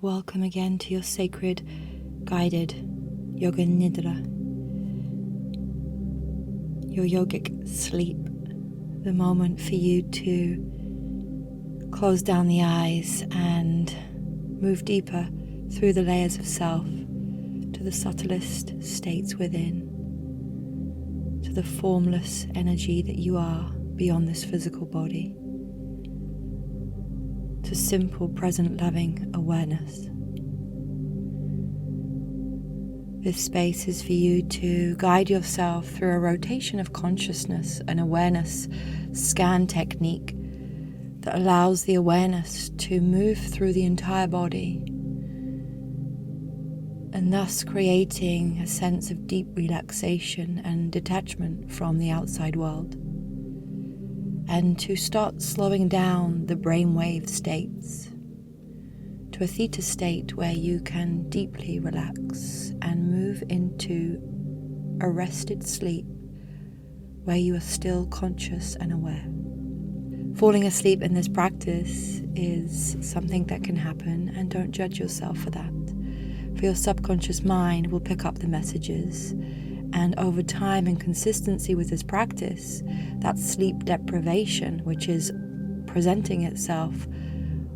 welcome again to your sacred, guided Yoga Nidra, your yogic sleep, the moment for you to close down the eyes and move deeper through the layers of self to the subtlest states within, to the formless energy that you are beyond this physical body, to simple present loving awareness. This space is for you to guide yourself through a rotation of consciousness and awareness scan technique that allows the awareness to move through the entire body, and thus creating a sense of deep relaxation and detachment from the outside world, and to start slowing down the brainwave states to a theta state where you can deeply relax and move into a rested sleep where you are still conscious and aware. Falling asleep in this practice is something that can happen, and don't judge yourself for that. For your subconscious mind will pick up the messages, and over time and consistency with this practice, that sleep deprivation, which is presenting itself,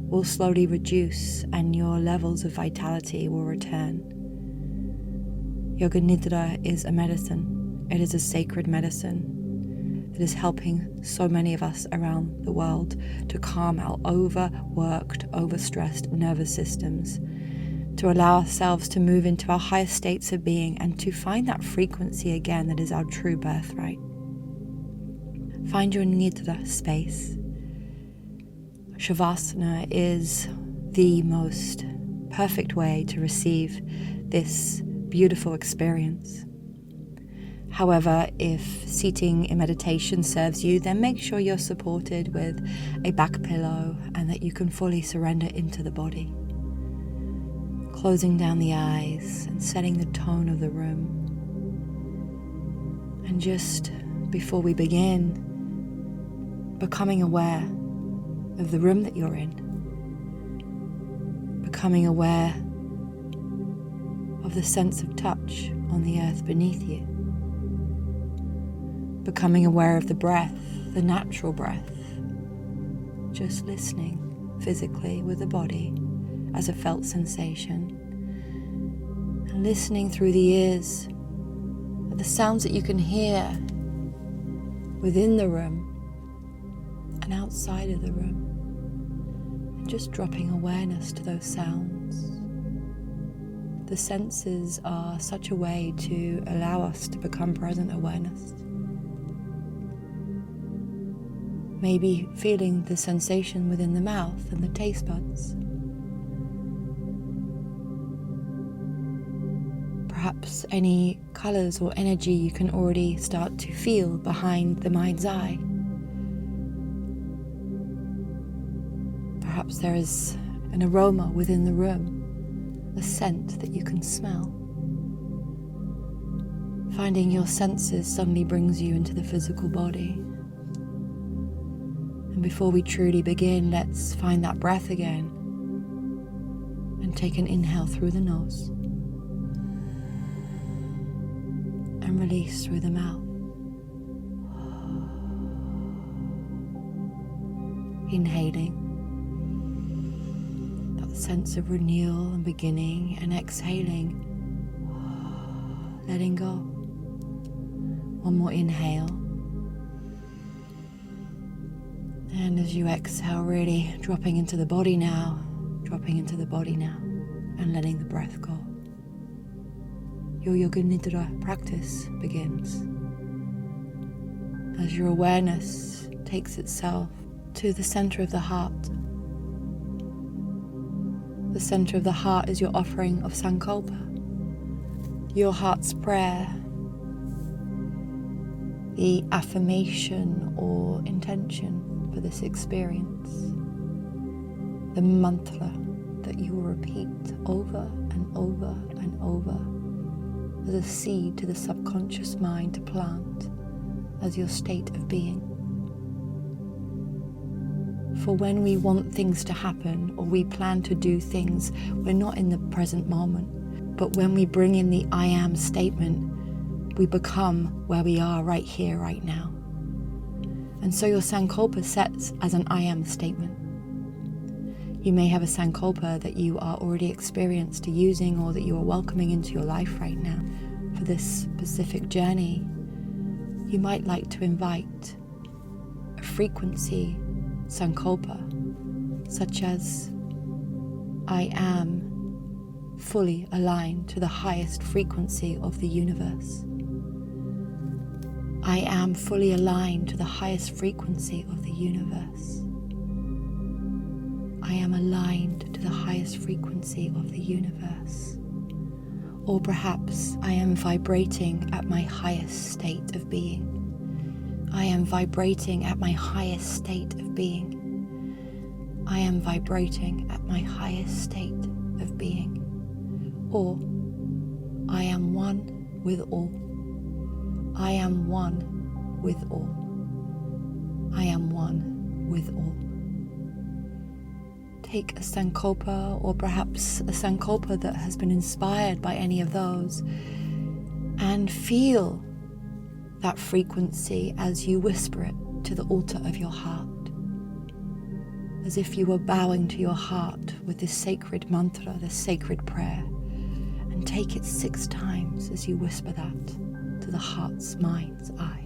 will slowly reduce and your levels of vitality will return. Yoga Nidra is a medicine. It is a sacred medicine that is helping so many of us around the world to calm our overworked, overstressed nervous systems, to allow ourselves to move into our highest states of being and to find that frequency again that is our true birthright. Find your Nidra space. Shavasana is the most perfect way to receive this beautiful experience. However, if seating in meditation serves you, then make sure you're supported with a back pillow and that you can fully surrender into the body. Closing down the eyes and setting the tone of the room. And just before we begin, becoming aware of the room that you're in. Becoming aware of the sense of touch on the earth beneath you. Becoming aware of the breath, the natural breath. Just listening physically with the body as a felt sensation. And listening through the ears at the sounds that you can hear within the room and outside of the room. And just dropping awareness to those sounds. The senses are such a way to allow us to become present awareness. Maybe feeling the sensation within the mouth and the taste buds. Perhaps any colors or energy you can already start to feel behind the mind's eye. Perhaps there is an aroma within the room, a scent that you can smell. Finding your senses suddenly brings you into the physical body. And before we truly begin, let's find that breath again and take an inhale through the nose and release through the mouth. Inhaling, that sense of renewal and beginning, and exhaling, letting go. One more inhale. And as you exhale, really dropping into the body now, and letting the breath go. Your Yoga Nidra practice begins. As your awareness takes itself to the center of the heart. The center of the heart is your offering of Sankalpa, your heart's prayer, the affirmation or intention for this experience, the mantra that you will repeat over and over and over as a seed to the subconscious mind to plant as your state of being. For when we want things to happen or we plan to do things, we're not in the present moment. But when we bring in the I am statement, we become where we are right here, right now. And so your sankalpa sets as an I am statement. You may have a sankalpa that you are already experienced to using or that you are welcoming into your life right now. For this specific journey, you might like to invite a frequency sankalpa, such as I am fully aligned to the highest frequency of the universe. I am fully aligned to the highest frequency of the universe. I am aligned to the highest frequency of the universe. Or perhaps I am vibrating at my highest state of being. I am vibrating at my highest state of being. I am vibrating at my highest state of being. Or I am one with all. I am one with all. I am one with all. Take a sankalpa, or perhaps a sankalpa that has been inspired by any of those, and feel that frequency as you whisper it to the altar of your heart, as if you were bowing to your heart with this sacred mantra, this sacred prayer, and take it 6 times as you whisper that to the heart's mind's eye.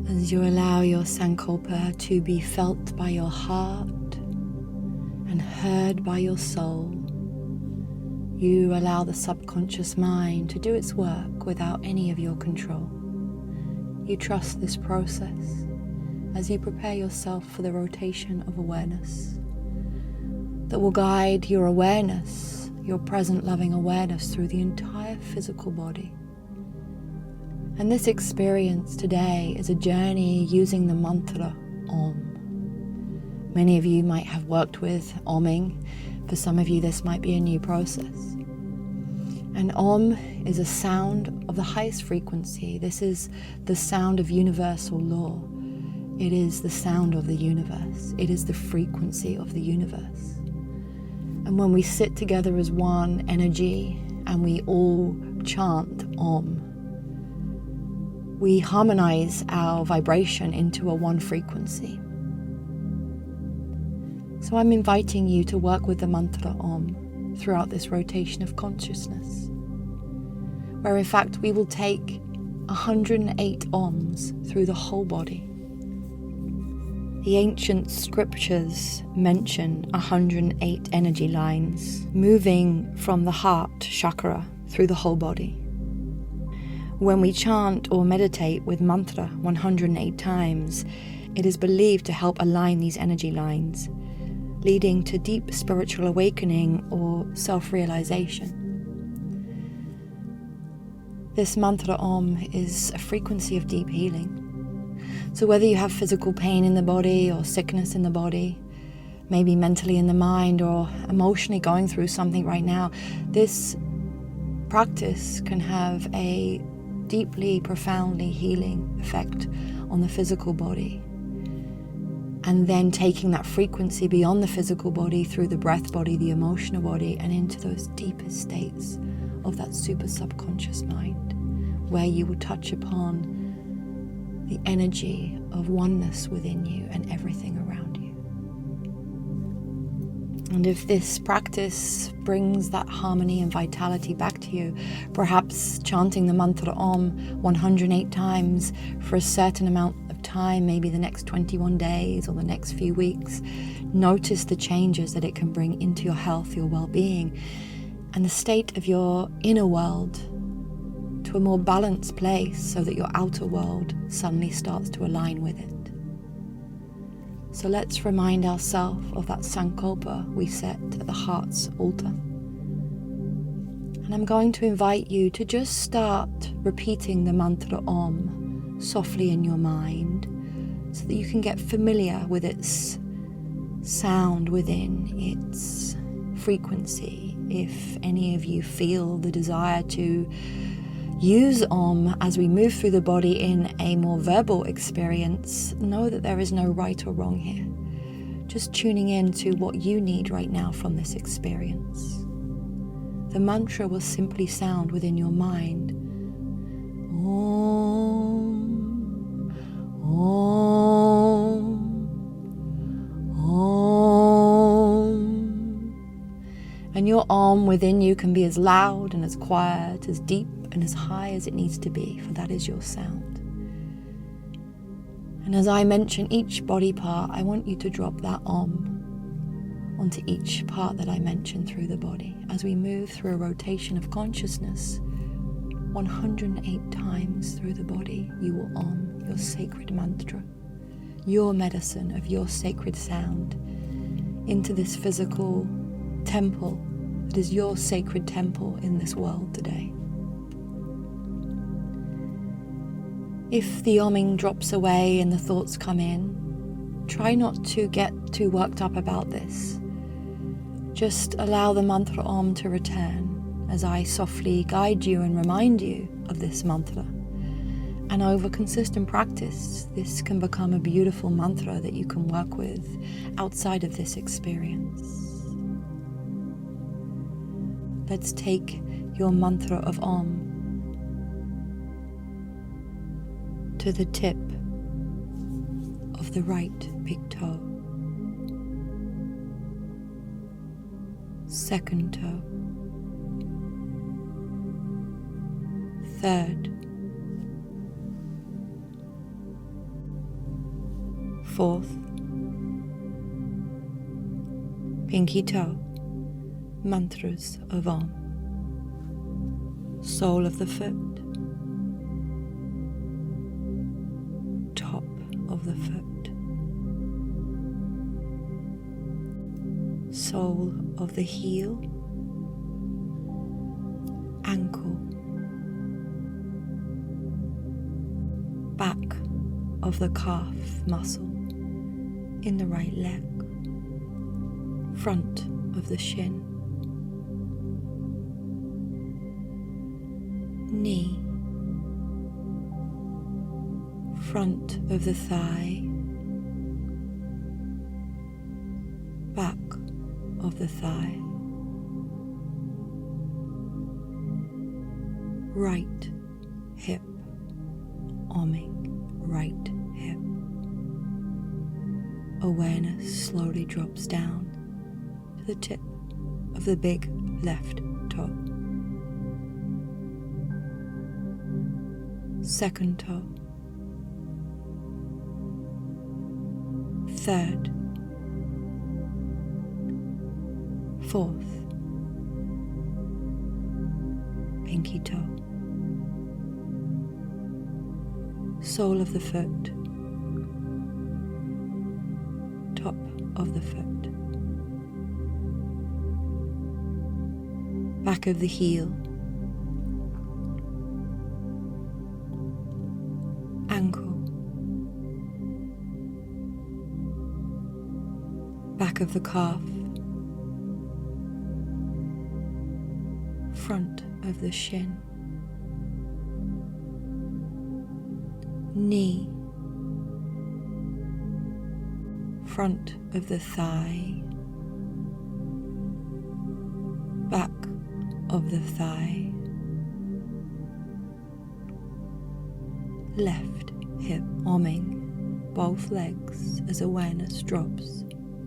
As you allow your sankalpa to be felt by your heart and heard by your soul, you allow the subconscious mind to do its work without any of your control. You trust this process as you prepare yourself for the rotation of awareness that will guide your awareness, your present loving awareness, through the entire physical body. And this experience today is a journey using the mantra Om. Many of you might have worked with Omming. For some of you, this might be a new process. And Om is a sound of the highest frequency. This is the sound of universal law. It is the sound of the universe. It is the frequency of the universe. And when we sit together as one energy and we all chant Om, we harmonize our vibration into a one frequency. So I'm inviting you to work with the mantra Om throughout this rotation of consciousness, where in fact we will take 108 Oms through the whole body. The ancient scriptures mention 108 energy lines moving from the heart chakra through the whole body. When we chant or meditate with mantra 108 times, it is believed to help align these energy lines, leading to deep spiritual awakening or self-realization. This mantra Om is a frequency of deep healing. So whether you have physical pain in the body or sickness in the body, maybe mentally in the mind or emotionally going through something right now, this practice can have a deeply, profoundly healing effect on the physical body. And then taking that frequency beyond the physical body through the breath body, the emotional body, and into those deepest states of that super subconscious mind, where you will touch upon the energy of oneness within you and everything around you. And if this practice brings that harmony and vitality back to you, perhaps chanting the mantra Om 108 times for a certain amount of time, maybe the next 21 days or the next few weeks, notice the changes that it can bring into your health, your well-being, and the state of your inner world to a more balanced place so that your outer world suddenly starts to align with it. So let's remind ourselves of that sankalpa we set at the heart's altar. And And I'm going to invite you to just start repeating the mantra Om softly in your mind so that you can get familiar with its sound within, its frequency. If any of you feel the desire to use Om as we move through the body in a more verbal experience, know that there is no right or wrong here. Just tuning in to what you need right now from this experience. The mantra will simply sound within your mind. Om, Om, Om. And your Om within you can be as loud and as quiet, as deep and as high as it needs to be, for that is your sound. And as I mention each body part, I want you to drop that Om onto each part that I mention through the body. As we move through a rotation of consciousness, 108 times through the body, you will Om your sacred mantra, your medicine of your sacred sound, into this physical temple that is your sacred temple in this world today. If the Omming drops away and the thoughts come in, try not to get too worked up about this. Just allow the mantra Om to return as I softly guide you and remind you of this mantra. And over consistent practice, this can become a beautiful mantra that you can work with outside of this experience. Let's take your mantra of Om to the tip of the right big toe, second toe, third, fourth, pinky toe, mantras of Om, sole of the foot, top of the foot, sole of the heel, ankle, back of the calf muscle in the right leg, front of the shin, knee, front of the thigh, back of the thigh, right hip, Omming right hip. Awareness slowly drops down to the tip of the big left toe, second toe, third, fourth, pinky toe, sole of the foot, top of the foot, back of the heel, ankle, back of the calf, front of the shin, knee, front of the thigh, back of the thigh, left hip, Omming both legs as awareness drops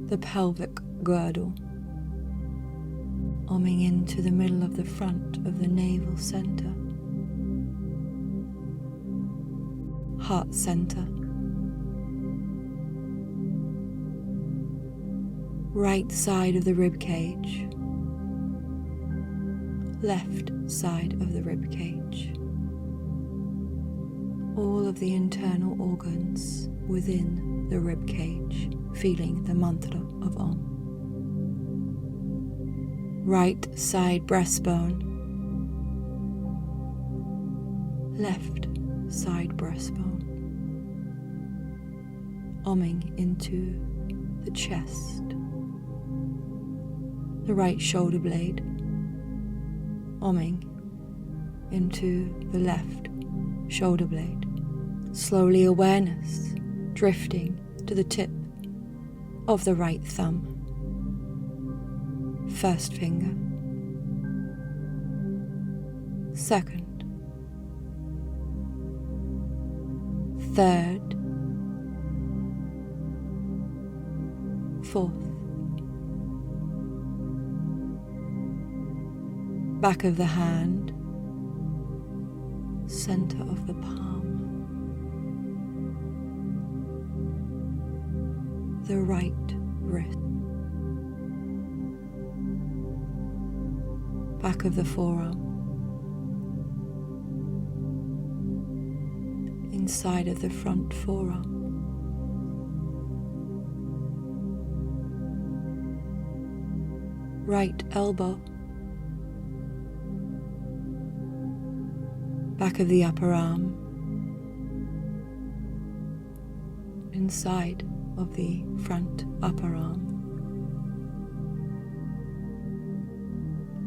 the pelvic girdle, Omming into the middle of the front of the navel center, heart center, right side of the rib cage, left side of the rib cage, all of the internal organs within the rib cage, feeling the mantra of Om. Right side breastbone, left side breastbone, umming into the chest, the right shoulder blade, umming into the left shoulder blade. Slowly awareness drifting to the tip of the right thumb, first finger, second, third, fourth, back of the hand, center of the palm, the right wrist, back of the forearm, inside of the front forearm, right elbow, back of the upper arm, inside of the front upper arm,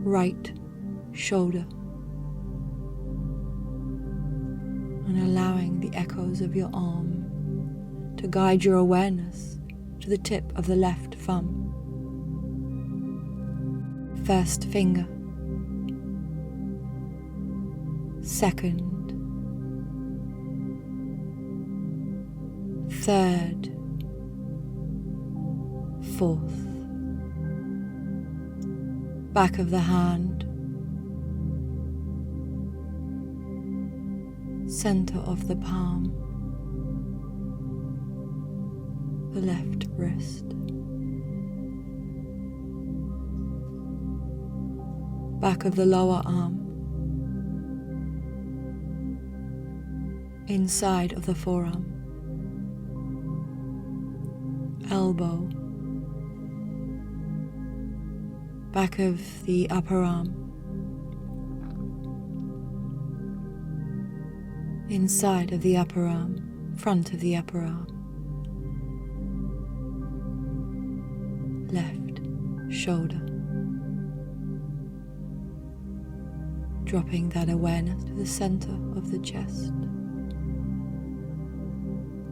right shoulder, and allowing the echoes of your arm to guide your awareness to the tip of the left thumb, first finger, second, third, fourth, back of the hand, center of the palm, the left wrist, back of the lower arm, inside of the forearm, elbow, back of the upper arm, inside of the upper arm, front of the upper arm, left shoulder, dropping that awareness to the center of the chest,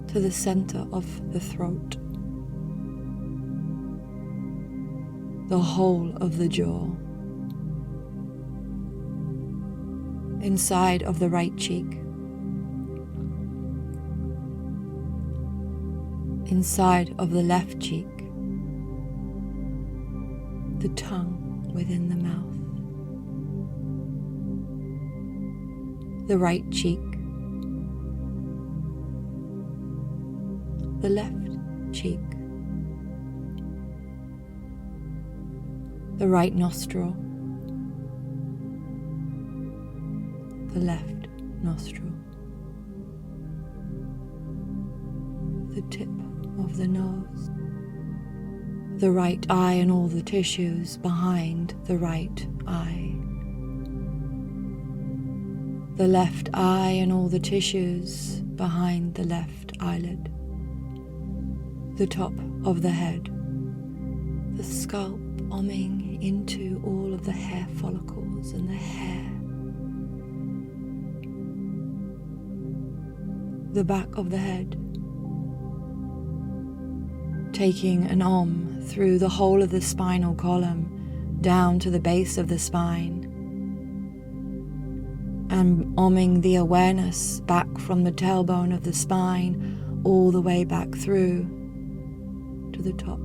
to the center of the throat, the whole of the jaw, inside of the right cheek, inside of the left cheek, the tongue within the mouth, the right cheek, the left cheek, the right nostril, the left nostril, the tip of the nose, the right eye and all the tissues behind the right eye, the left eye and all the tissues behind the left eyelid, the top of the head, the scalp umming into all of the hair follicles and the hair, the back of the head, taking an through the whole of the spinal column down to the base of the spine, and umming the awareness back from the tailbone of the spine all the way back through to the top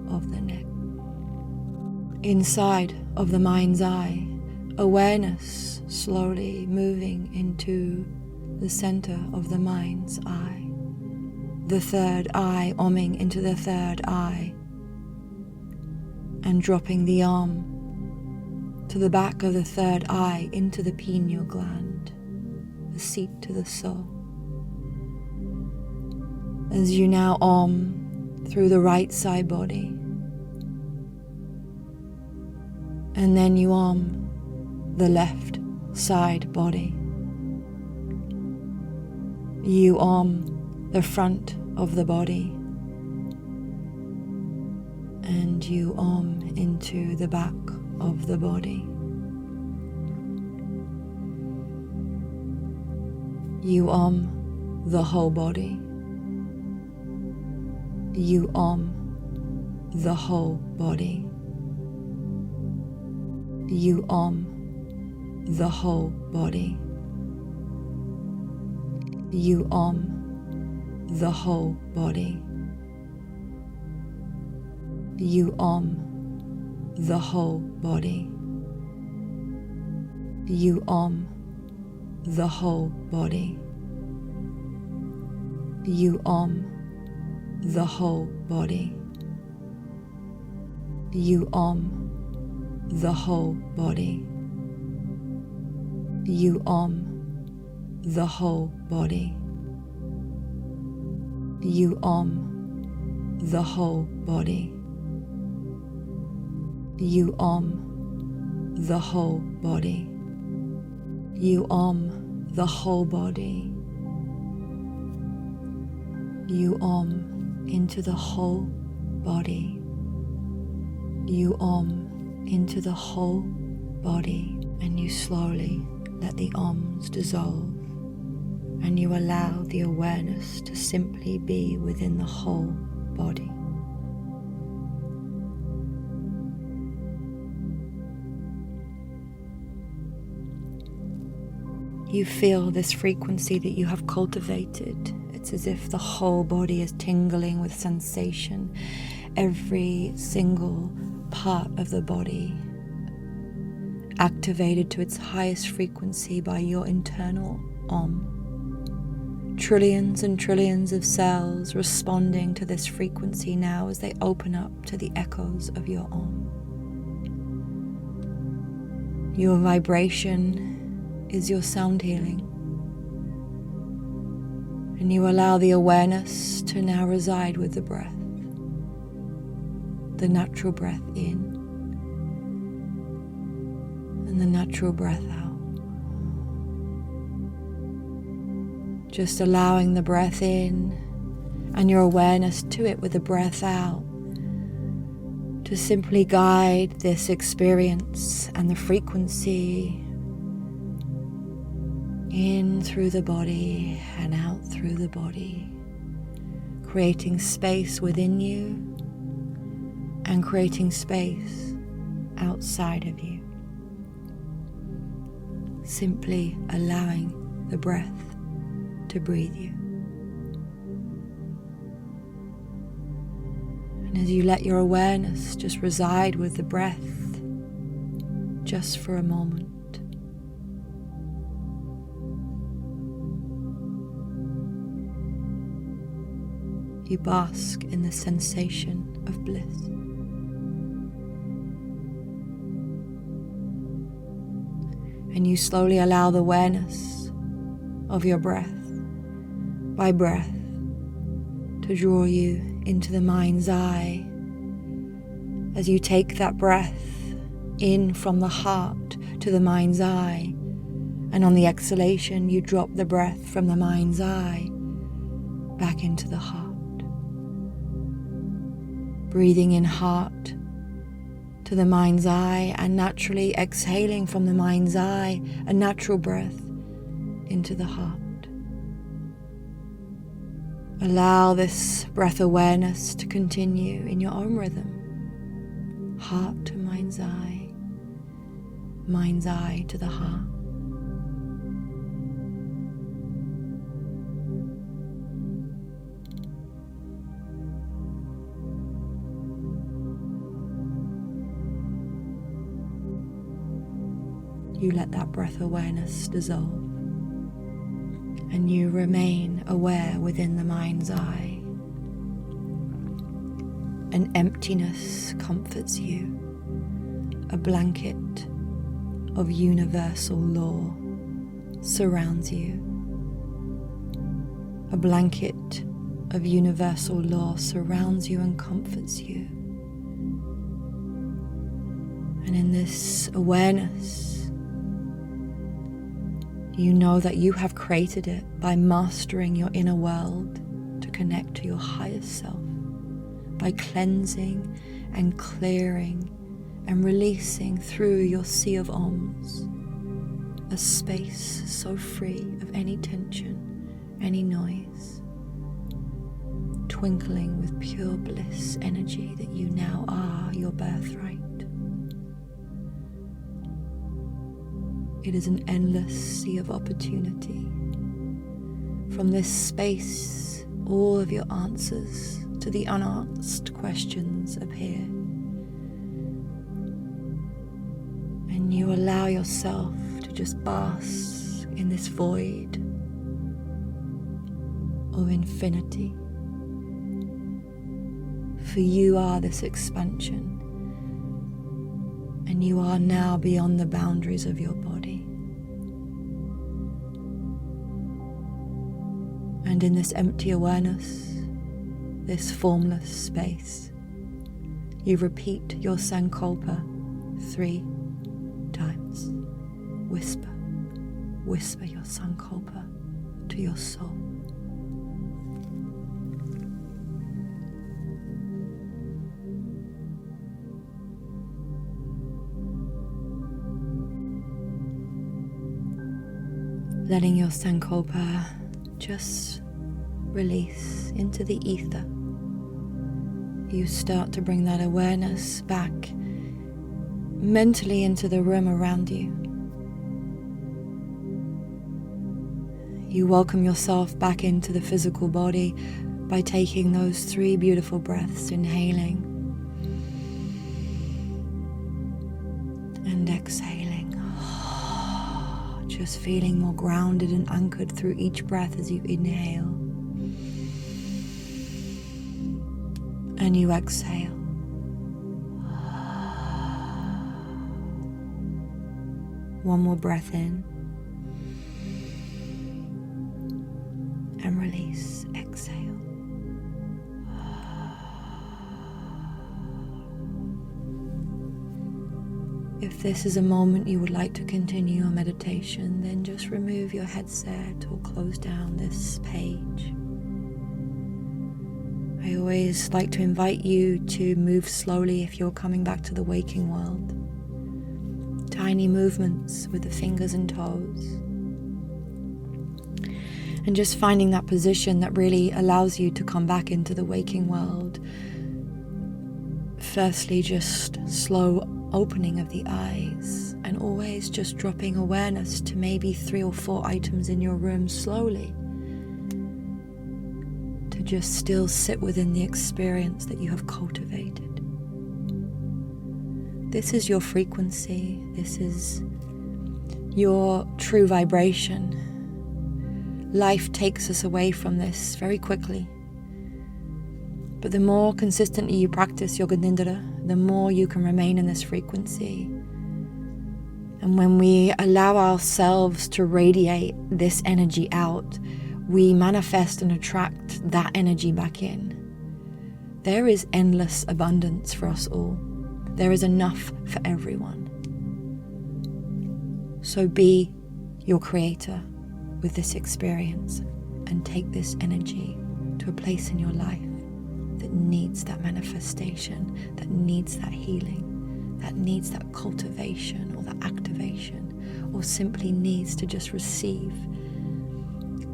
of the neck. Inside of the mind's eye, awareness slowly moving into the center of the mind's eye, the third eye umming into the third eye, and dropping the arm to the back of the third eye into the pineal gland, the seat to the soul. As you now through the right side body, and then you the left side body, You the front of the body, and you into the back of the body. You the whole body. You the whole body. You the whole body. You the whole body. You the whole body. You the whole body. You the whole body. You the whole body. You the whole body. You the whole body. You the whole body. You the whole body. You into the whole body. You into the whole body, and you slowly let the ohms dissolve, and you allow the awareness to simply be within the whole body. You feel this frequency that you have cultivated. It's as if the whole body is tingling with sensation. Every single part of the body activated to its highest frequency by your internal Trillions and trillions of cells responding to this frequency now as they open up to the echoes of your Your vibration is your sound healing. And you allow the awareness to now reside with the breath. The natural breath in and the natural breath out. Just allowing the breath in and your awareness to it with the breath out to simply guide this experience and the frequency in through the body and out through the body, creating space within you and creating space outside of you. Simply allowing the breath to breathe you. And as you let your awareness just reside with the breath just for a moment, you bask in the sensation of bliss. And you slowly allow the awareness of your breath by breath to draw you into the mind's eye as you take that breath in from the heart to the mind's eye, and on the exhalation you drop the breath from the mind's eye back into the heart. Breathing in heart to the mind's eye and naturally exhaling from the mind's eye a natural breath into the heart. Allow this breath awareness to continue in your own rhythm. Heart to mind's eye to the heart. You let that breath awareness dissolve, and you remain aware within the mind's eye. An emptiness comforts you, a blanket of universal law surrounds you. A blanket of universal law surrounds you and comforts you. And in this awareness, You know that you have created it by mastering your inner world to connect to your highest self, by cleansing and clearing and releasing through your sea of Oms, a space so free of any tension, any noise, twinkling with pure bliss energy that you now are your birthright. It is an endless sea of opportunity. From this space, all of your answers to the unasked questions appear. And you allow yourself to just bask in this void of infinity. For you are this expansion, and you are now beyond the boundaries of your body. And in this empty awareness, this formless space, you repeat your Sankalpa 3 times. Whisper, whisper your Sankalpa to your soul. Letting your Sankalpa just release into the ether. You start to bring that awareness back mentally into the room around you. You welcome yourself back into the physical body by taking those 3 beautiful breaths, inhaling and exhaling. Just feeling more grounded and anchored through each breath as you inhale and you exhale. One more breath in and release, exhale. If this is a moment you would like to continue your meditation, then just remove your headset or close down this page. I always like to invite you to move slowly if you're coming back to the waking world. Tiny movements with the fingers and toes. And just finding that position that really allows you to come back into the waking world. Firstly, just slow opening of the eyes, and always just dropping awareness to maybe 3 or 4 items in your room slowly, to just still sit within the experience that you have cultivated. This is your frequency. This is your true vibration. Life takes us away from this very quickly. But the more consistently you practice Yoga Nidra, the more you can remain in this frequency. And when we allow ourselves to radiate this energy out, we manifest and attract that energy back in. There is endless abundance for us all. There is enough for everyone. So be your creator with this experience and take this energy to a place in your life that needs that manifestation, that needs that healing, that needs that cultivation or that activation, or simply needs to just receive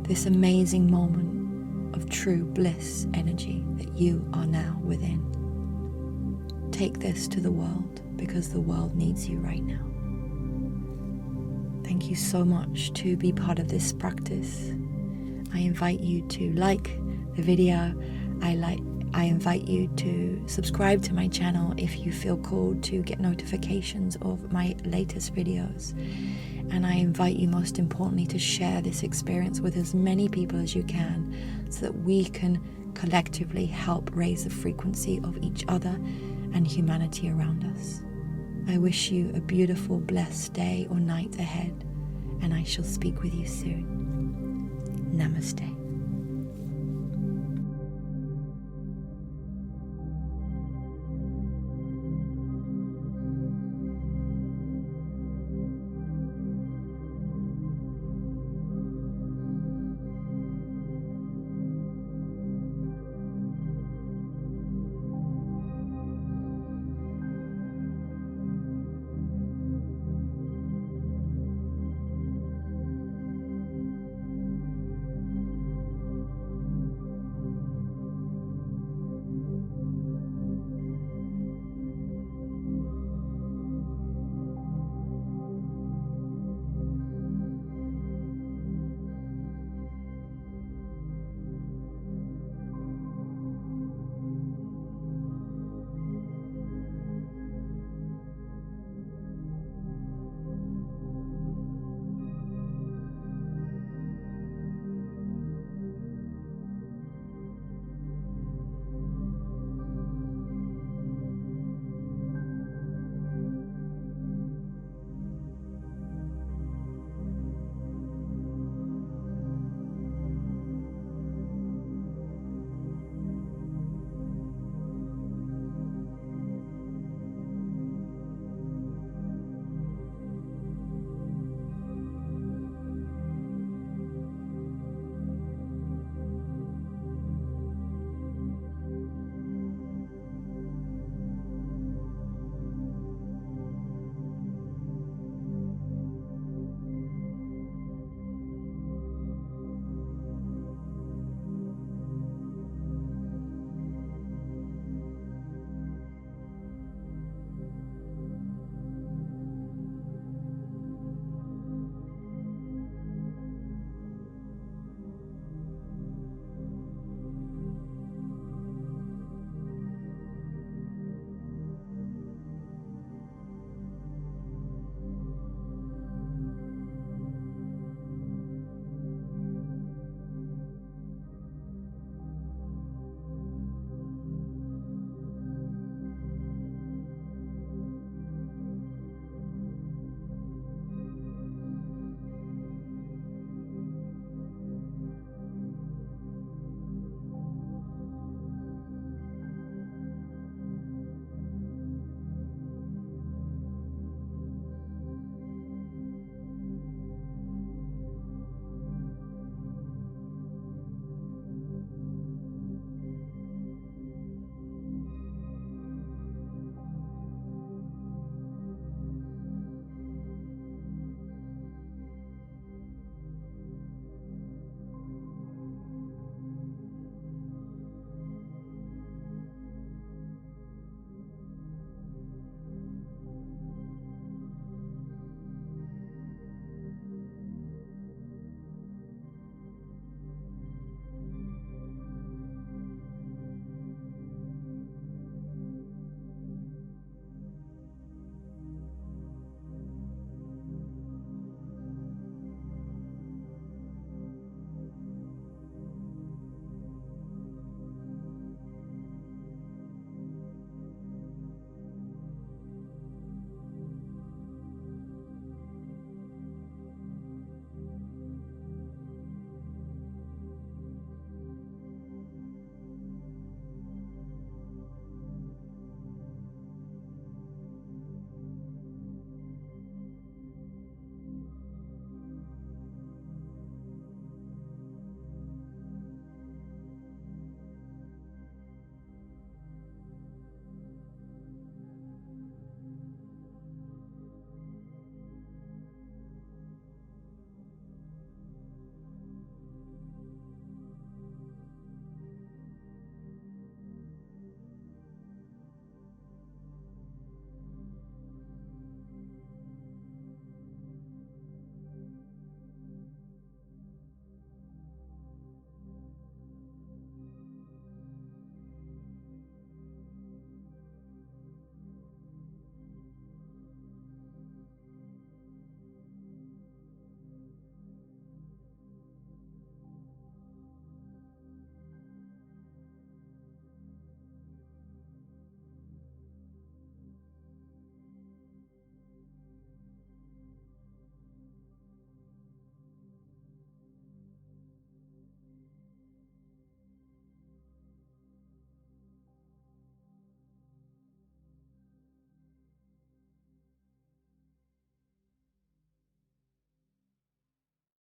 this amazing moment of true bliss energy that you are now within. Take this to the world because the world needs you right now. Thank you so much to be part of this practice. I invite you to like the video. I invite you to subscribe to my channel if you feel called to get notifications of my latest videos. And I invite you, most importantly, to share this experience with as many people as you can so that we can collectively help raise the frequency of each other and humanity around us. I wish you a beautiful, blessed day or night ahead, and I shall speak with you soon. Namaste.